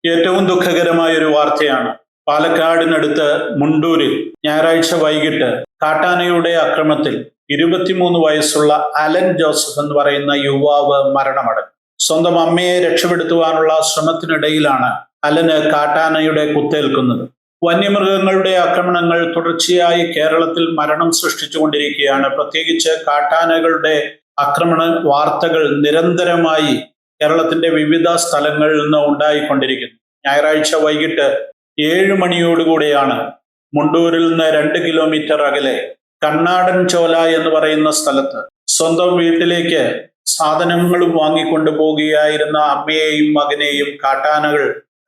ഏറ്റവും ദുഃഖകരമായ ഒരു വാർത്തയാണ്. പാലക്കാടിനടുത്ത് മുണ്ടൂരിൽ ഞായറാഴ്ച വൈകിട്ട് കാട്ടാനയുടെ ആക്രമണത്തിൽ 23 വയസ്സുള്ള അലൻ ജോസഫ് എന്ന് പറയുന്ന യുവാവ് മരണമടഞ്ഞു. സ്വന്തം അമ്മയെ രക്ഷപ്പെടുത്തുവാനുള്ള ശ്രമത്തിനിടയിലാണ് അലന് കാട്ടാനയുടെ കുത്തേൽക്കുന്നത്. വന്യമൃഗങ്ങളുടെ ആക്രമണങ്ങൾ തുടർച്ചയായി കേരളത്തിൽ മരണം സൃഷ്ടിച്ചുകൊണ്ടിരിക്കുകയാണ്. പ്രത്യേകിച്ച് കാട്ടാനകളുടെ ആക്രമണ വാർത്തകൾ നിരന്തരമായി കേരളത്തിന്റെ വിവിധ സ്ഥലങ്ങളിൽ നിന്ന് ഉണ്ടായിക്കൊണ്ടിരിക്കുന്നു. ഞായറാഴ്ച വൈകിട്ട് 7 മണിയോടുകൂടിയാണ് മുണ്ടൂരിൽ നിന്ന് 2 കിലോമീറ്റർ അകലെ കണ്ണാടൻ ചോല എന്ന് പറയുന്ന സ്ഥലത്ത് സ്വന്തം വീട്ടിലേക്ക് സാധനങ്ങളും വാങ്ങിക്കൊണ്ടു പോകുകയായിരുന്ന അമ്മയെയും മകനെയും കാട്ടാനകൾ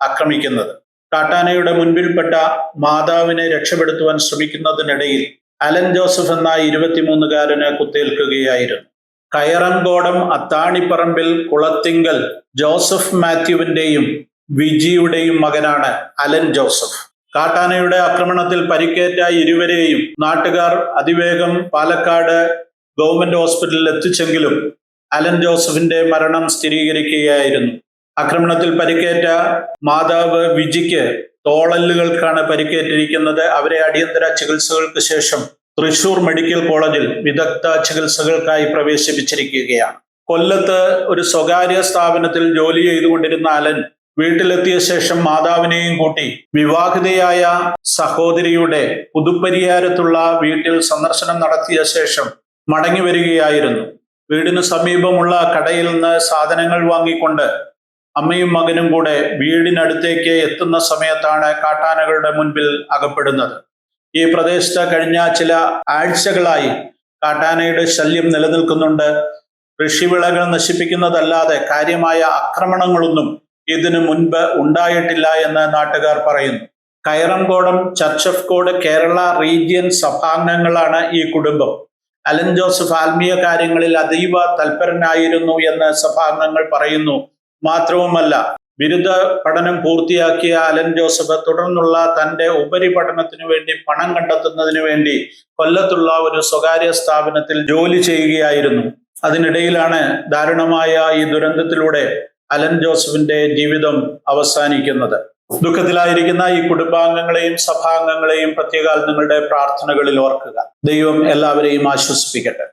ആക്രമിക്കുന്നത്. കാട്ടാനയുടെ മുൻപിൽപ്പെട്ട മാതാവിനെ രക്ഷപ്പെടുത്തുവാൻ ശ്രമിക്കുന്നതിനിടയിൽ അലൻ ജോസഫ് എന്ന 23-കാരന് കുത്തേൽക്കുകയായിരുന്നു. കയറങ്കോടം അത്താണിപ്പറമ്പിൽ കുളത്തിങ്കൽ ജോസഫ് മാത്യുവിന്റെയും വിജിയുടെയും മകനാണ് അലൻ ജോസഫ്. കാട്ടാനയുടെ ആക്രമണത്തിൽ പരിക്കേറ്റ ഇരുവരെയും നാട്ടുകാർ അതിവേഗം പാലക്കാട് ഗവൺമെന്റ് ഹോസ്പിറ്റലിൽ എത്തിച്ചെങ്കിലും അലൻ ജോസഫിന്റെ മരണം സ്ഥിരീകരിക്കുകയായിരുന്നു. ആക്രമണത്തിൽ പരിക്കേറ്റ മാതാവ് വിജിക്ക് തോളല്ലുകൾക്കാണ് പരിക്കേറ്റിരിക്കുന്നത്. അവരെ അടിയന്തര ചികിത്സകൾക്ക് ശേഷം തൃശൂർ മെഡിക്കൽ കോളേജിൽ വിദഗ്ധ ചികിത്സകൾക്കായി പ്രവേശിപ്പിച്ചിരിക്കുകയാണ്. കൊല്ലത്ത് ഒരു സ്വകാര്യ സ്ഥാപനത്തിൽ ജോലി ചെയ്തുകൊണ്ടിരുന്ന അലൻ വീട്ടിലെത്തിയ ശേഷം മാതാവിനെയും കൂട്ടി വിവാഹിതയായ സഹോദരിയുടെ പുതുപ്പരിയാരത്തുള്ള വീട്ടിൽ സന്ദർശനം നടത്തിയ ശേഷം മടങ്ങി വരികയായിരുന്നു. വീടിന് സമീപമുള്ള കടയിൽ നിന്ന് സാധനങ്ങൾ വാങ്ങിക്കൊണ്ട് അമ്മയും മകനും കൂടെ വീടിനടുത്തേക്ക് എത്തുന്ന സമയത്താണ് കാട്ടാനകളുടെ മുൻപിൽ അകപ്പെടുന്നത്. ഈ പ്രദേശത്ത് കഴിഞ്ഞ ചില ആഴ്ചകളായി കാട്ടാനയുടെ ശല്യം നിലനിൽക്കുന്നുണ്ട്. കൃഷിവിളകൾ നശിപ്പിക്കുന്നതല്ലാതെ കാര്യമായ ആക്രമണങ്ങളൊന്നും ഇതിനു മുൻപ് ഉണ്ടായിട്ടില്ല എന്ന് നാട്ടുകാർ പറയുന്നു. Kayarankodam church of God Kerala region സഭാംഗങ്ങളാണ് ഈ കുടുംബം. അലൻ ജോസഫ് ആത്മീയ കാര്യങ്ങളിൽ അതീവ തൽപരനായിരുന്നു എന്ന് സഭാംഗങ്ങൾ പറയുന്നു. മാത്രവുമല്ല, ബിരുദ പഠനം പൂർത്തിയാക്കിയ അലൻ ജോസഫ് തുടർന്നുള്ള തന്റെ ഉപരിപഠനത്തിനു വേണ്ടി പണം കണ്ടെത്തുന്നതിന് വേണ്ടി കൊല്ലത്തുള്ള ഒരു സ്വകാര്യ സ്ഥാപനത്തിൽ ജോലി ചെയ്യുകയായിരുന്നു. അതിനിടയിലാണ് ദാരുണമായ ഈ ദുരന്തത്തിലൂടെ അലൻ ജോസഫിന്റെ ജീവിതം അവസാനിക്കുന്നത്. ദുഃഖത്തിലായിരിക്കുന്ന ഈ കുടുംബാംഗങ്ങളെയും സഭാംഗങ്ങളെയും പ്രത്യേക നിങ്ങളുടെ പ്രാർത്ഥനകളിൽ ഓർക്കുക. ദൈവം എല്ലാവരെയും ആശ്വസിപ്പിക്കട്ടെ.